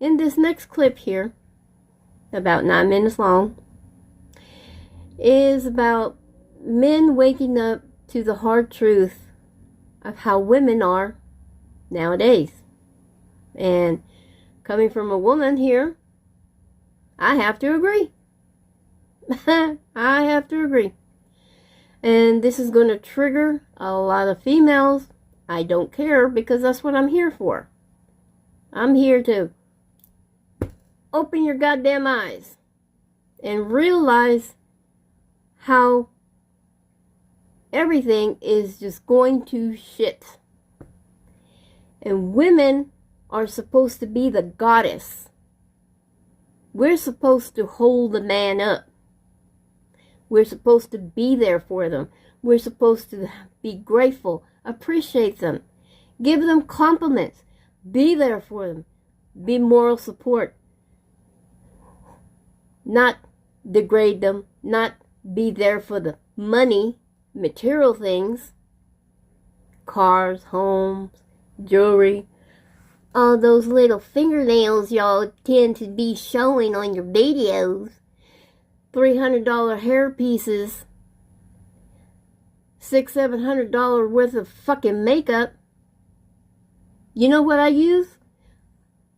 in this next clip here, about 9 minutes long, is about men waking up to the hard truth of how women are nowadays. And coming from a woman here, I have to agree. I have to agree. And this is going to trigger a lot of females. I don't care, because that's what I'm here for. I'm here to open your goddamn eyes and realize how everything is just going to shit. And women are supposed to be the goddess. We're supposed to hold the man up. We're supposed to be there for them. We're supposed to be grateful, appreciate them, give them compliments, be there for them, be moral support, not degrade them, not be there for the money, material things, cars, homes, jewelry, all those little fingernails y'all tend to be showing on your videos, $300 hair pieces, $600-700 worth of fucking makeup. You know what I use?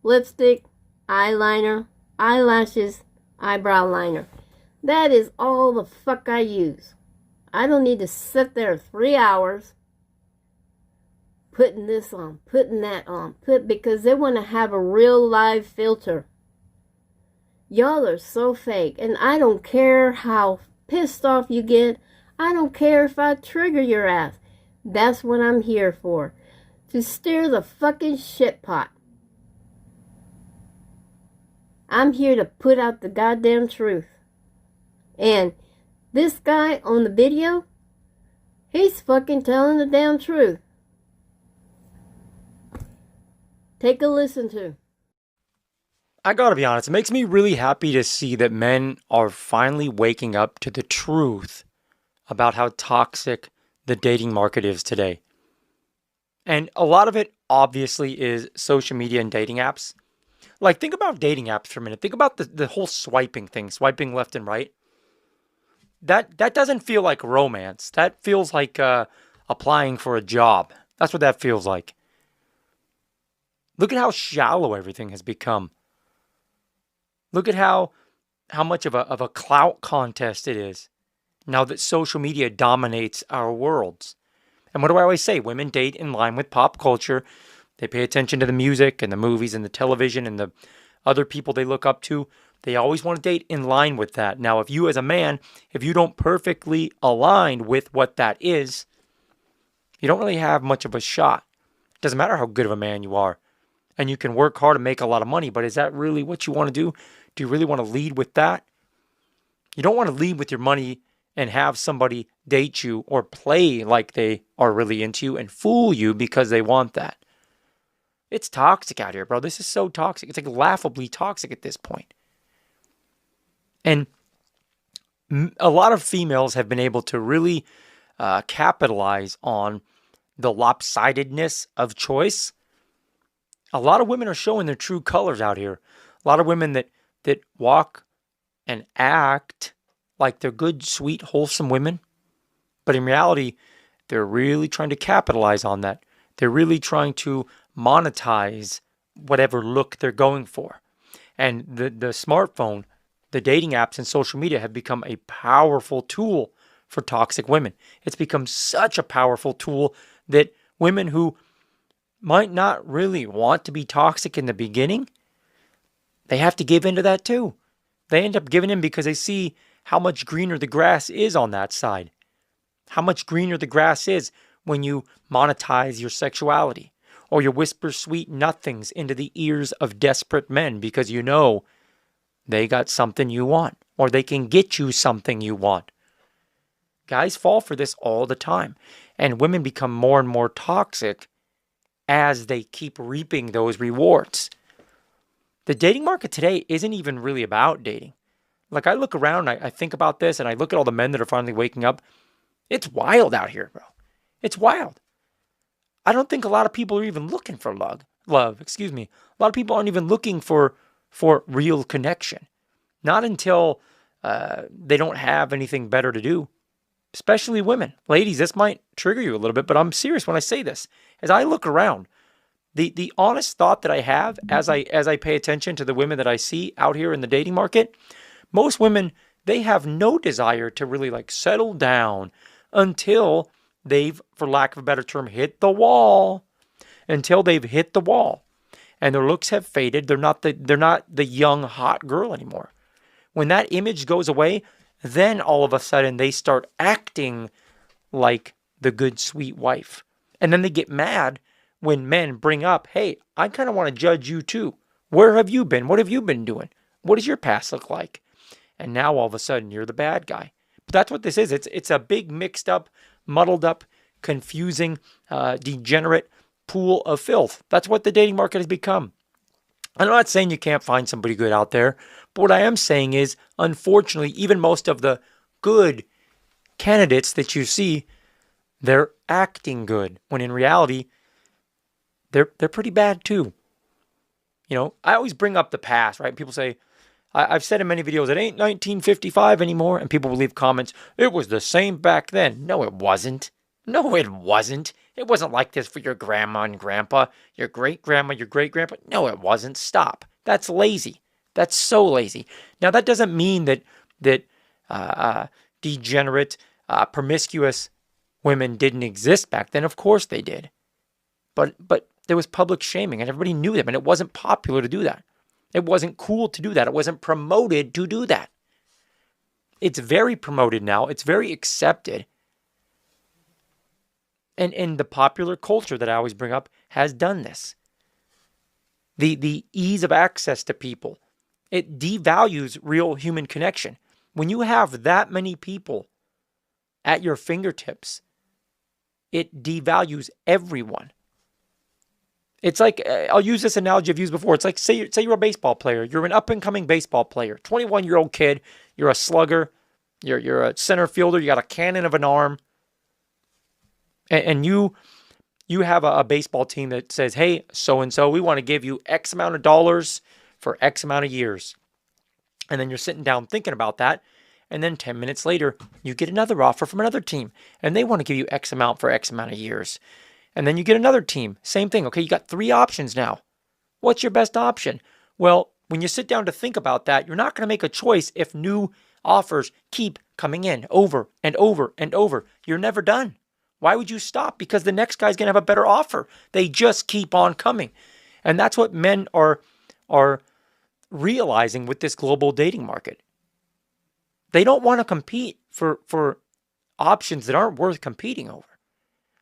Lipstick, eyeliner, eyelashes, eyebrow liner. That is all the fuck I use. I don't need to sit there 3 hours putting this on, putting that on, because they want to have a real live filter. Y'all are so fake, and I don't care how pissed off you get. I don't care if I trigger your ass. That's what I'm here for. To stir the fucking shit pot. I'm here to put out the goddamn truth. And this guy on the video, he's fucking telling the damn truth. Take a listen to. I gotta be honest, it makes me really happy to see that men are finally waking up to the truth about how toxic the dating market is today. And a lot of it obviously is social media and dating apps. Like, think about dating apps for a minute. Think about the whole swiping thing, swiping left and right. That doesn't feel like romance. That feels like applying for a job. That's what that feels like. Look at how shallow everything has become. Look at how much of a clout contest it is now that social media dominates our worlds. And what do I always say? Women date in line with pop culture. They pay attention to the music and the movies and the television and the other people they look up to. They always want to date in line with that. Now, if you as a man, if you don't perfectly align with what that is, you don't really have much of a shot. It doesn't matter how good of a man you are. And you can work hard and make a lot of money, but is that really what you want to do? Do you really want to lead with that? You don't want to lead with your money and have somebody date you or play like they are really into you and fool you because they want that. It's toxic out here, bro. This is so toxic. It's like laughably toxic at this point. And a lot of females have been able to really capitalize on the lopsidedness of choice. A lot of women are showing their true colors out here. A lot of women that walk and act like they're good, sweet, wholesome women. But in reality, they're really trying to capitalize on that. They're really trying to monetize whatever look they're going for. And the smartphone, the dating apps and social media have become a powerful tool for toxic women. It's become such a powerful tool that women who might not really want to be toxic in the beginning, they have to give into that too. They end up giving in because they see how much greener the grass is on that side. How much greener the grass is when you monetize your sexuality or you whisper sweet nothings into the ears of desperate men because you know they got something you want or they can get you something you want. Guys fall for this all the time, and women become more and more toxic as they keep reaping those rewards. The dating market today isn't even really about dating. Like, I look around, I think about this, and I look at all the men that are finally waking up. It's wild out here, bro. It's wild. I don't think a lot of people are even looking for love. love. Excuse me. A lot of people aren't even looking for real connection. Not until they don't have anything better to do. Especially women. Ladies, this might trigger you a little bit, but I'm serious when I say this. As I look around, the honest thought that I have as I pay attention to the women that I see out here in the dating market, most women, they have no desire to really like settle down until they've, for lack of a better term, hit the wall. Until they've hit the wall and their looks have faded. They're not the young hot girl anymore. When that image goes away, then all of a sudden they start acting like the good, sweet wife. And then they get mad when men bring up, hey, I kind of want to judge you too. Where have you been? What have you been doing? What does your past look like? And now all of a sudden you're the bad guy. But that's what this is. It's a big mixed up, muddled up, confusing, degenerate pool of filth. That's what the dating market has become. I'm not saying you can't find somebody good out there, but what I am saying is, unfortunately, even most of the good candidates that you see, they're acting good, when in reality, they're pretty bad too. You know, I always bring up the past, right? People say, I've said in many videos, it ain't 1955 anymore, and people will leave comments, it was the same back then. No, it wasn't. No, it wasn't. It wasn't like this for your grandma and grandpa, your great-grandma, your great-grandpa. No, it wasn't. Stop. That's lazy. That's so lazy. Now, that doesn't mean that degenerate, promiscuous women didn't exist back then. Of course they did. But there was public shaming, and everybody knew them, and it wasn't popular to do that. It wasn't cool to do that. It wasn't promoted to do that. It's very promoted now. It's very accepted. And the popular culture that I always bring up has done this. The ease of access to people, it devalues real human connection. When you have that many people at your fingertips, it devalues everyone. It's like, I'll use this analogy I've used before. It's like, say you're a baseball player. You're an up-and-coming baseball player. 21-year-old kid. You're a slugger. You're a center fielder. You got a cannon of an arm. And you have a baseball team that says, hey, so-and-so, we want to give you X amount of dollars for X amount of years. And then you're sitting down thinking about that. And then 10 minutes later, you get another offer from another team. And they want to give you X amount for X amount of years. And then you get another team. Same thing. Okay, you got 3 options now. What's your best option? Well, when you sit down to think about that, you're not going to make a choice if new offers keep coming in over and over and over. You're never done. Why would you stop? Because the next guy's going to have a better offer. They just keep on coming. And that's what men are realizing with this global dating market. They don't want to compete for options that aren't worth competing over.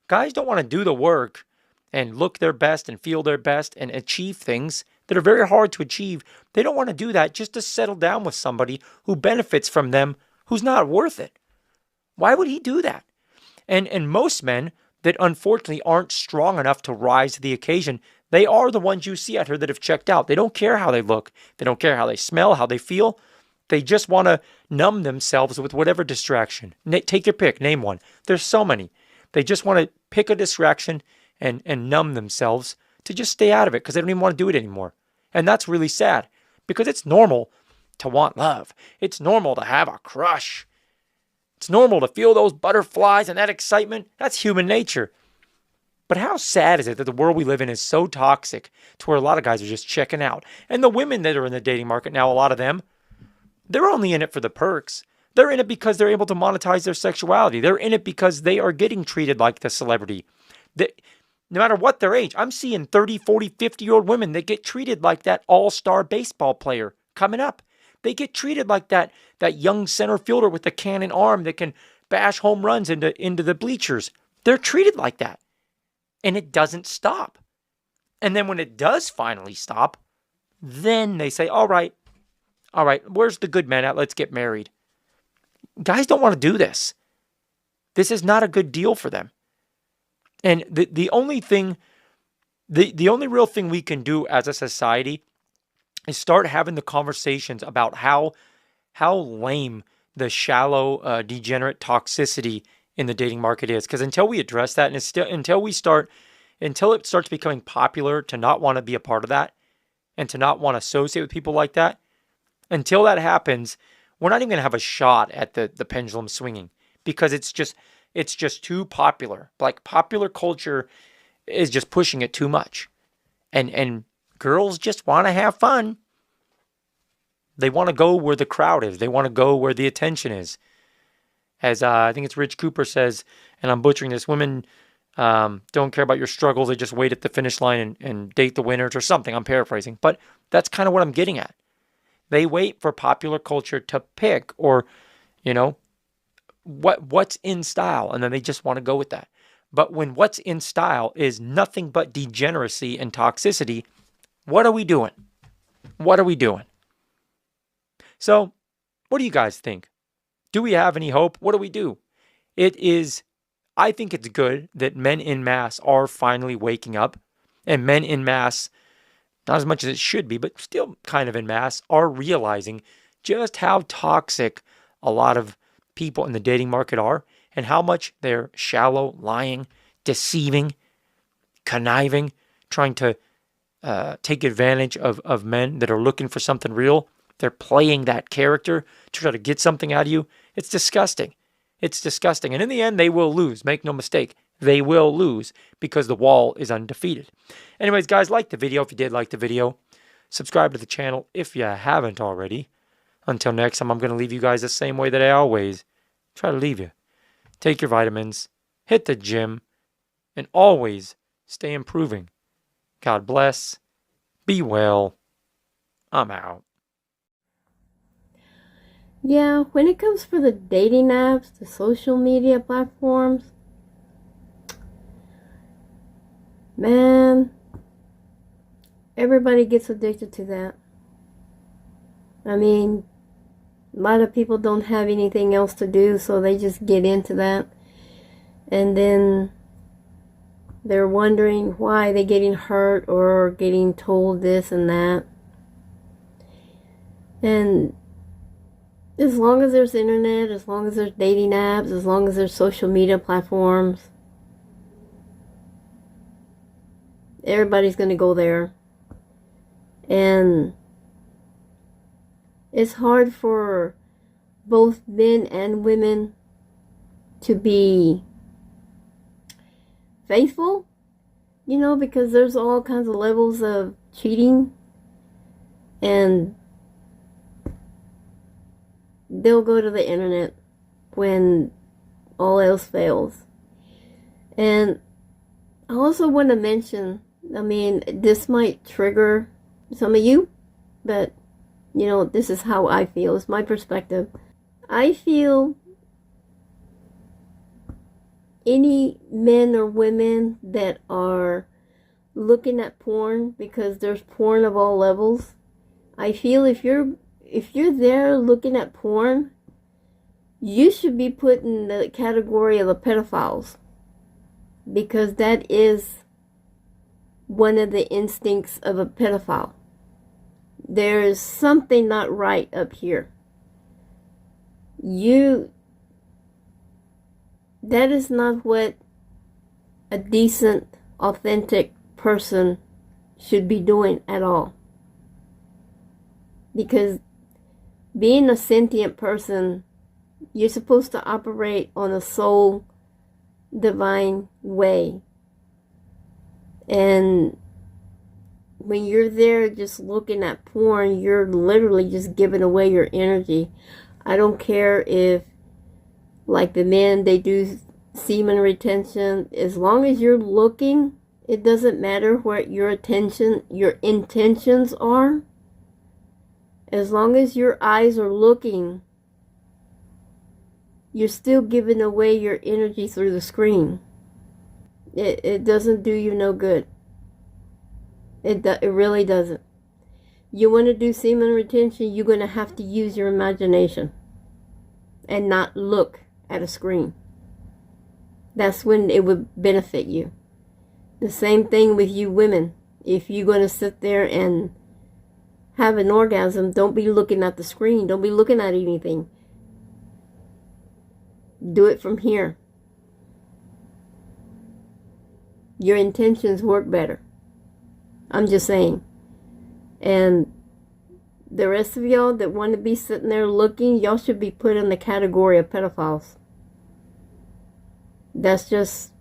Guys don't want to do the work and look their best and feel their best and achieve things that are very hard to achieve. They don't want to do that just to settle down with somebody who benefits from them who's not worth it. Why would he do that? And most men that unfortunately aren't strong enough to rise to the occasion, they are the ones you see out here that have checked out. They don't care how they look. They don't care how they smell, how they feel. They just want to numb themselves with whatever distraction. Take your pick. Name one. There's so many. They just want to pick a distraction and numb themselves to just stay out of it because they don't even want to do it anymore. And that's really sad because it's normal to want love. It's normal to have a crush. It's normal to feel those butterflies and that excitement. That's human nature. But how sad is it that the world we live in is so toxic to where a lot of guys are just checking out? And the women that are in the dating market now, a lot of them, they're only in it for the perks. They're in it because they're able to monetize their sexuality. They're in it because they are getting treated like the celebrity. No matter what their age, I'm seeing 30, 40, 50-year-old women that get treated like that all-star baseball player coming up. They get treated like that young center fielder with the cannon arm that can bash home runs into the bleachers. They're treated like that. And it doesn't stop. And then when it does finally stop, then they say, all right, where's the good man at? Let's get married. Guys don't want to do this. This is not a good deal for them. And the only real thing we can do as a society is start having the conversations about how lame the shallow, degenerate toxicity in the dating market is. Because until we address that, and until we start until it starts becoming popular to not want to be a part of that and to not want to associate with people like that, until that happens, we're not even going to have a shot at the pendulum swinging, because it's just too popular. Like, popular culture is just pushing it too much. And girls just want to have fun. They want to go where the crowd is. They want to go where the attention is. As I think it's Rich Cooper says, and I'm butchering this, women don't care about your struggles. They just wait at the finish line and date the winners or something. I'm paraphrasing. But that's kind of what I'm getting at. They wait for popular culture to pick, or, what's in style, and then they just want to go with that. But when what's in style is nothing but degeneracy and toxicity, what are we doing? What are we doing? So, what do you guys think? Do we have any hope? What do we do? I think it's good that men en masse are finally waking up, and men en masse, not as much as it should be, but still kind of en masse, are realizing just how toxic a lot of people in the dating market are, and how much they're shallow, lying, deceiving, conniving, trying to take advantage of men that are looking for something real. They're playing that character to try to get something out of you. It's disgusting. It's disgusting. And in the end, they will lose. Make no mistake. They will lose because the wall is undefeated. Anyways, guys, like the video if you did like the video. Subscribe to the channel if you haven't already. Until next time, I'm going to leave you guys the same way that I always try to leave you. Take your vitamins, hit the gym, and always stay improving. God bless. Be well. I'm out. Yeah, when it comes for the dating apps, the social media platforms, man, everybody gets addicted to that. I mean, a lot of people don't have anything else to do, so they just get into that. And then they're wondering why they're getting hurt or getting told this and that. And as long as there's internet, as long as there's dating apps, as long as there's social media platforms, everybody's going to go there. And it's hard for both men and women to be faithful, because there's all kinds of levels of cheating, and they'll go to the internet when all else fails. And I also want to mention, this might trigger some of you, but this is how I feel. It's my perspective. I feel any men or women that are looking at porn, because there's porn of all levels, I feel if you're there looking at porn, you should be put in the category of the pedophiles, because that is one of the instincts of a pedophile. There is something not right up here. That is not what a decent, authentic person should be doing at all. Because being a sentient person, you're supposed to operate on a soul divine way. And when you're there just looking at porn, you're literally just giving away your energy. I don't care if, like the men, they do semen retention. As long as you're looking, it doesn't matter what your intentions are. As long as your eyes are looking, you're still giving away your energy through the screen. It doesn't do you no good. It really doesn't. You want to do semen retention, you're going to have to use your imagination and not look at a screen. That's when it would benefit you. The same thing with you women. If you're going to sit there and have an orgasm, don't be looking at the screen. Don't be looking at anything. Do it from here. Your intentions work better. I'm just saying. And the rest of y'all that want to be sitting there looking, y'all should be put in the category of pedophiles. That's just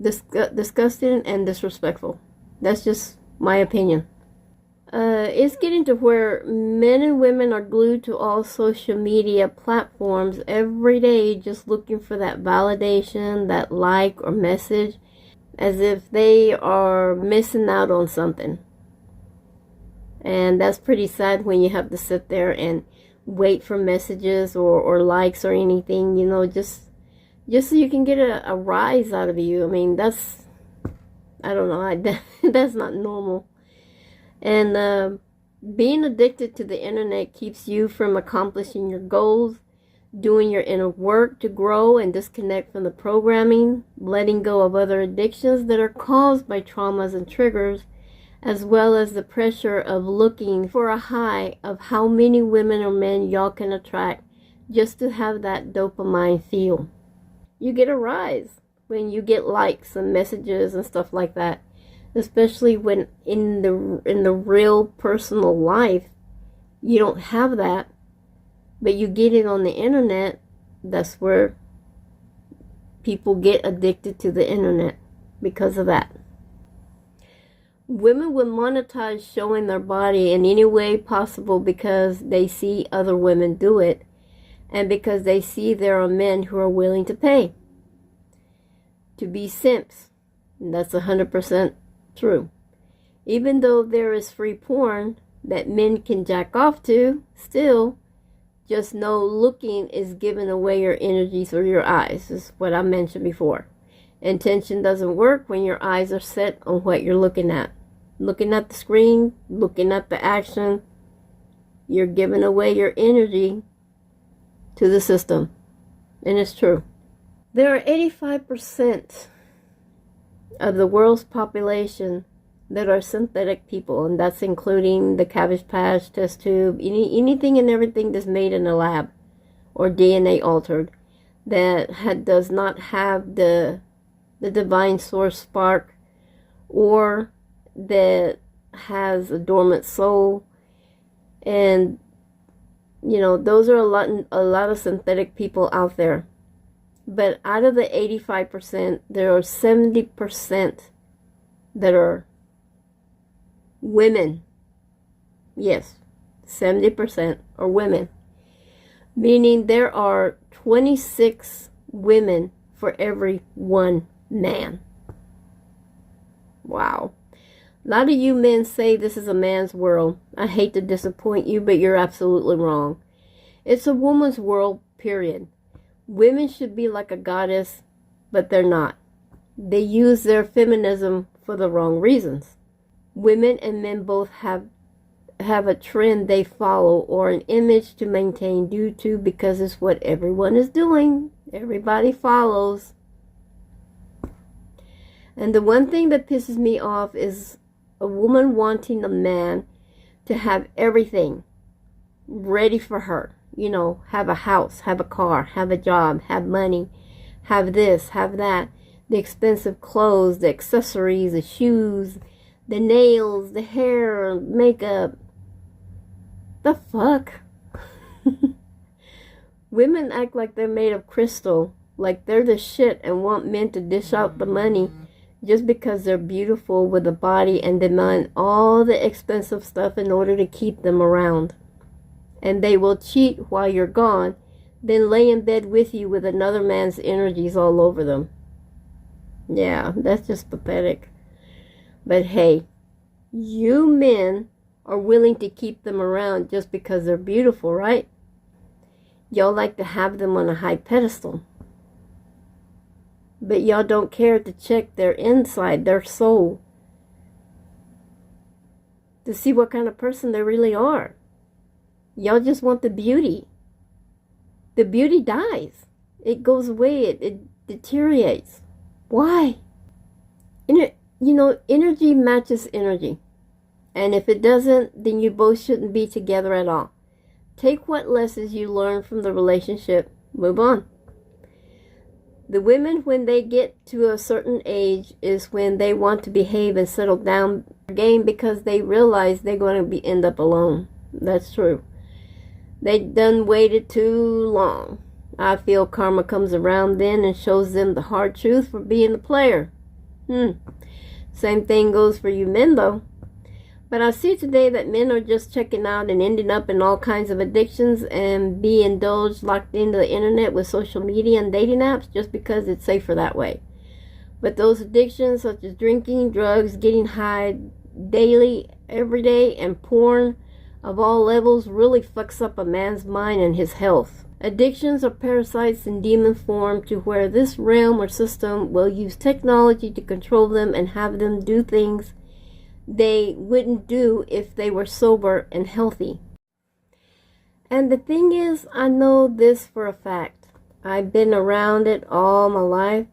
disgusting and disrespectful. That's just my opinion. It's getting to where men and women are glued to all social media platforms every day, just looking for that validation, that like or message, as if they are missing out on something. And that's pretty sad when you have to sit there and wait for messages or likes or anything, you know, just so you can get a rise out of you. I mean, that's, I don't know, that's not normal. And being addicted to the internet keeps you from accomplishing your goals, doing your inner work to grow and disconnect from the programming, letting go of other addictions that are caused by traumas and triggers, as well as the pressure of looking for a high of how many women or men y'all can attract just to have that dopamine feel. You get a rise when you get likes and messages and stuff like that, especially when in the real personal life you don't have that, but you get it on the internet. That's where people get addicted to the internet because of that. Women will monetize showing their body in any way possible because they see other women do it, and because they see there are men who are willing to pay to be simps. And that's 100% true. Even though there is free porn that men can jack off to, still, just know looking is giving away your energy through your eyes. This is what I mentioned before. Intention doesn't work when your eyes are set on what you're looking at. Looking at the screen, looking at the action, you're giving away your energy to the system. And it's true. There are 85% of the world's population that are synthetic people, and that's including the Cabbage Patch, test tube, anything and everything that's made in a lab or DNA altered that does not have the divine source spark, or that has a dormant soul. And you know, those are a lot of synthetic people out there. But out of the 85%, there are 70% that are women. Yes, 70% are women. Meaning there are 26 women for every one man. Wow. A lot of you men say this is a man's world. I hate to disappoint you, but you're absolutely wrong. It's a woman's world, period. Women should be like a goddess, but they're not. They use their feminism for the wrong reasons. Women and men both have a trend they follow or an image to maintain due to, because it's what everyone is doing. Everybody follows. And the one thing that pisses me off is a woman wanting a man to have everything ready for her. You know, have a house, have a car, have a job, have money, have this, have that, the expensive clothes, the accessories, the shoes, the nails, the hair, makeup. The fuck? Women act like they're made of crystal, like they're the shit, and want men to dish out the money just because they're beautiful with a body, and demand all the expensive stuff in order to keep them around. And they will cheat while you're gone, then lay in bed with you with another man's energies all over them. Yeah, that's just pathetic. But hey, you men are willing to keep them around just because they're beautiful, right? Y'all like to have them on a high pedestal. But y'all don't care to check their inside, their soul, to see what kind of person they really are. Y'all just want the beauty. The beauty dies. It goes away. It deteriorates. Why? Energy matches energy. And if it doesn't, then you both shouldn't be together at all. Take what lessons you learn from the relationship. Move on. The women, when they get to a certain age, is when they want to behave and settle down their game because they realize they're going to end up alone. That's true. They done waited too long. I feel karma comes around then and shows them the hard truth for being a player. Same thing goes for you men, though. But I see today that men are just checking out and ending up in all kinds of addictions and be indulged, locked into the internet with social media and dating apps just because it's safer that way. But those addictions such as drinking, drugs, getting high daily, every day, and porn of all levels really fucks up a man's mind and his health. Addictions are parasites in demon form to where this realm or system will use technology to control them and have them do things they wouldn't do if they were sober and healthy. And the thing is, I know this for a fact. I've been around it all my life.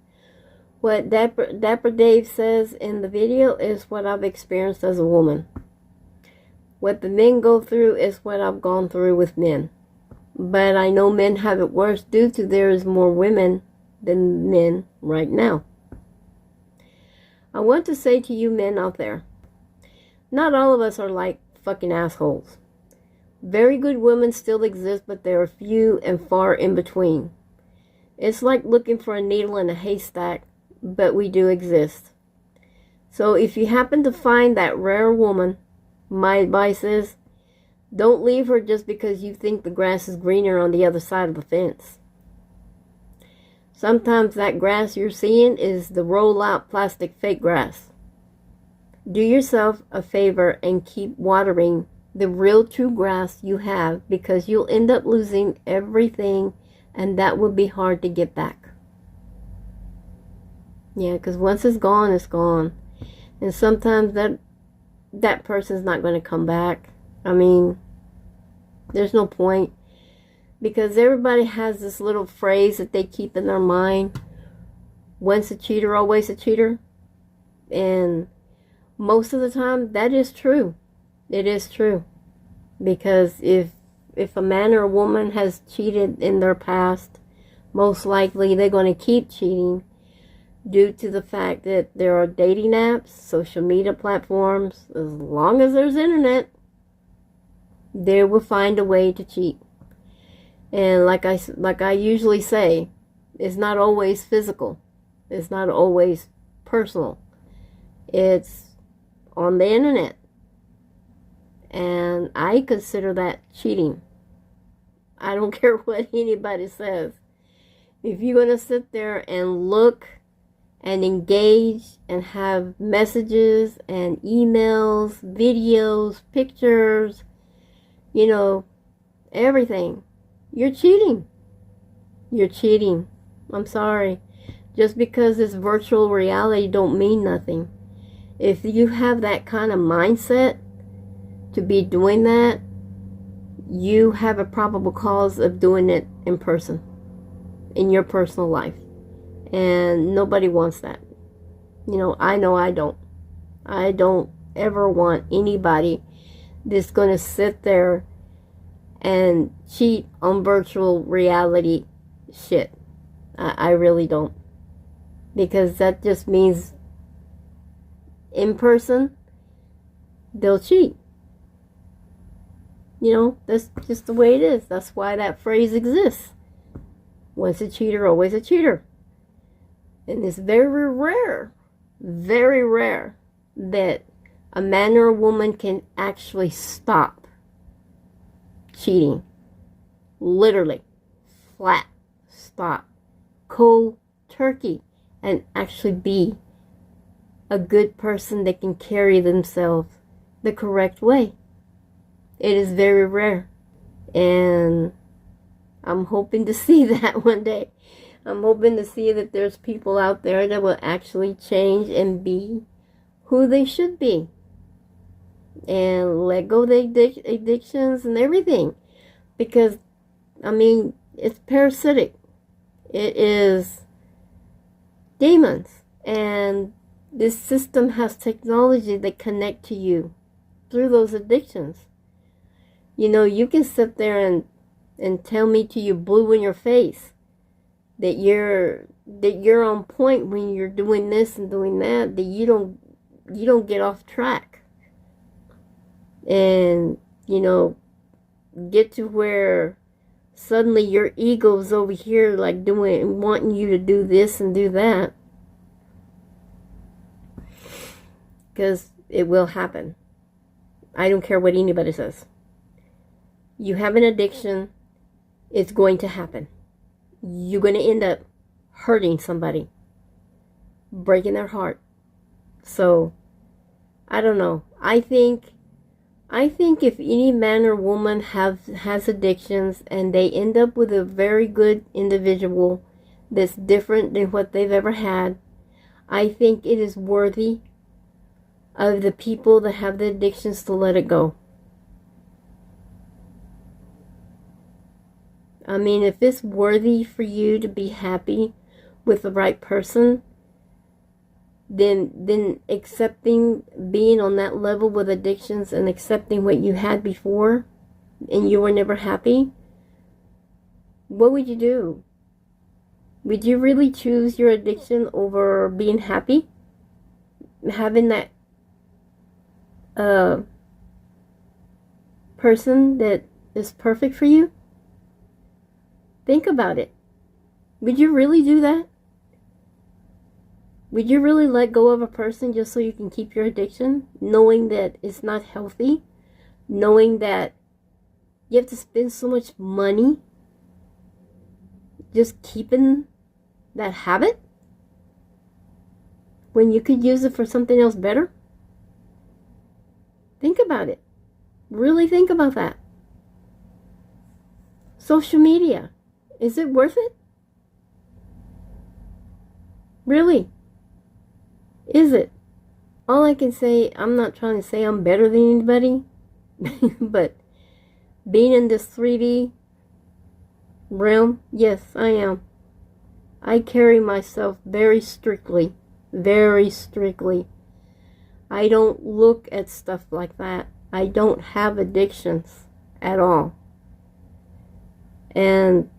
What Dapper Dave says in the video is what I've experienced as a woman. What the men go through is what I've gone through with men. But I know men have it worse due to there is more women than men right now. I want to say to you men out there, not all of us are like fucking assholes. Very good women still exist, but they are few and far in between. It's like looking for a needle in a haystack, but we do exist. So if you happen to find that rare woman, my advice is, don't leave her just because you think the grass is greener on the other side of the fence. Sometimes that grass you're seeing is the roll-out plastic fake grass. Do yourself a favor and keep watering the real true grass you have, because you'll end up losing everything and that will be hard to get back. Yeah, because once it's gone, it's gone. And sometimes that person's not going to come back. I mean, there's no point, because everybody has this little phrase that they keep in their mind. Once a cheater, always a cheater. And most of the time, that is true. It is true. Because if a man or a woman has cheated in their past, most likely they're going to keep cheating due to the fact that there are dating apps, social media platforms. As long as there's internet, they will find a way to cheat. And like I usually say, it's not always physical. It's not always personal. It's on the internet. And I consider that cheating. I don't care what anybody says. If you're going to sit there and look and engage and have messages and emails, videos, pictures, everything, you're cheating. You're cheating. I'm sorry. Just because it's virtual reality don't mean nothing. If you have that kind of mindset to be doing that, you have a probable cause of doing it in person, in your personal life. And nobody wants that. I know I don't. I don't ever want anybody that's going to sit there and cheat on virtual reality shit. I really don't. Because that just means in person, they'll cheat. That's just the way it is. That's why that phrase exists. Once a cheater, always a cheater. And it's very rare that a man or a woman can actually stop cheating. Literally. Flat stop. Cold turkey. And actually be a good person that can carry themselves the correct way. It is very rare. And I'm hoping to see that one day. I'm hoping to see that there's people out there that will actually change and be who they should be. And let go of the addictions and everything. Because, it's parasitic. It is demons. And this system has technology that connect to you through those addictions. You can sit there and tell me till you're blue in your face that you're on point when you're doing this and doing that, that you don't get off track. And, get to where suddenly your ego's over here like wanting you to do this and do that. Because it will happen. I don't care what anybody says. You have an addiction, it's going to happen. You're going to end up hurting somebody, breaking their heart. So, I don't know. I think if any man or woman has addictions and they end up with a very good individual that's different than what they've ever had, I think it is worthy of the people that have the addictions to let it go. I mean, if it's worthy for you to be happy with the right person, then accepting being on that level with addictions and accepting what you had before and you were never happy, what would you do? Would you really choose your addiction over being happy? Having that person that is perfect for you? Think about it. Would you really do that? Would you really let go of a person just so you can keep your addiction, knowing that it's not healthy, knowing that you have to spend so much money just keeping that habit when you could use it for something else better? Think about it. Really think about that. Social media. Is it worth it? Really? Is it? All I can say, I'm not trying to say I'm better than anybody, but being in this 3D realm, yes, I am. I carry myself very strictly. Very strictly. I don't look at stuff like that. I don't have addictions at all. And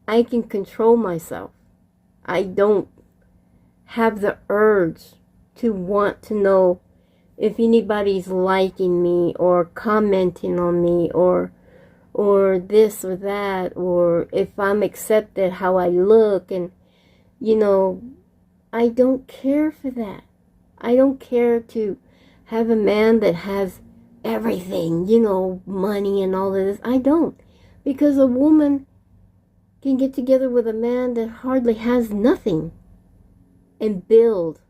I can control myself. I don't have the urge to want to know if anybody's liking me or commenting on me or this or that, or if I'm accepted how I look. And I don't care for that. I don't care to have a man that has everything, money and all of this. I don't. Because a woman can get together with a man that hardly has nothing and build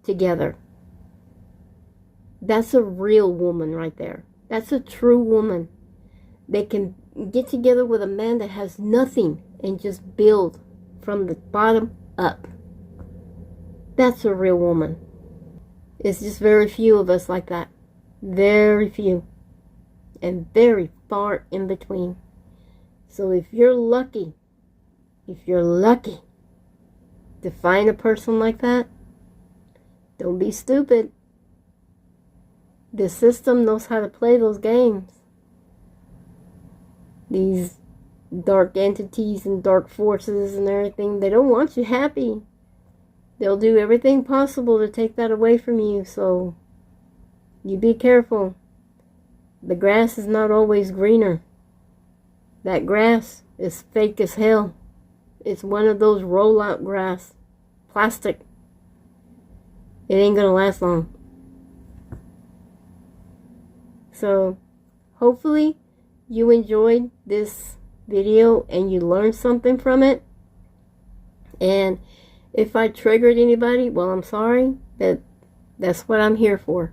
together. That's a real woman right there. That's a true woman. They can get together with a man that has nothing and just build from the bottom up. That's a real woman. It's just very few of us like that. Very few. And very far in between. So if you're lucky to find a person like that, don't be stupid. The system knows how to play those games. These dark entities and dark forces and everything, they don't want you happy. They'll do everything possible to take that away from you, so you be careful. The grass is not always greener. That grass is fake as hell. It's one of those roll-out grass. Plastic. It ain't gonna last long. So, hopefully you enjoyed this video and you learned something from it. And if I triggered anybody, well, I'm sorry. That's what I'm here for.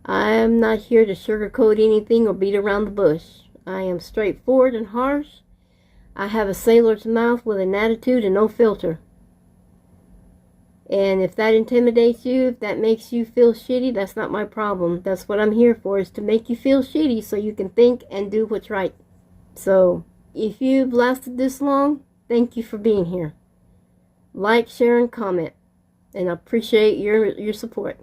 I'm not here to sugarcoat anything or beat around the bush. I am straightforward and harsh. I have a sailor's mouth with an attitude and no filter. And if that intimidates you, if that makes you feel shitty, that's not my problem. That's what I'm here for, is to make you feel shitty so you can think and do what's right. So, if you've lasted this long, thank you for being here. Like, share, and comment. And I appreciate your support.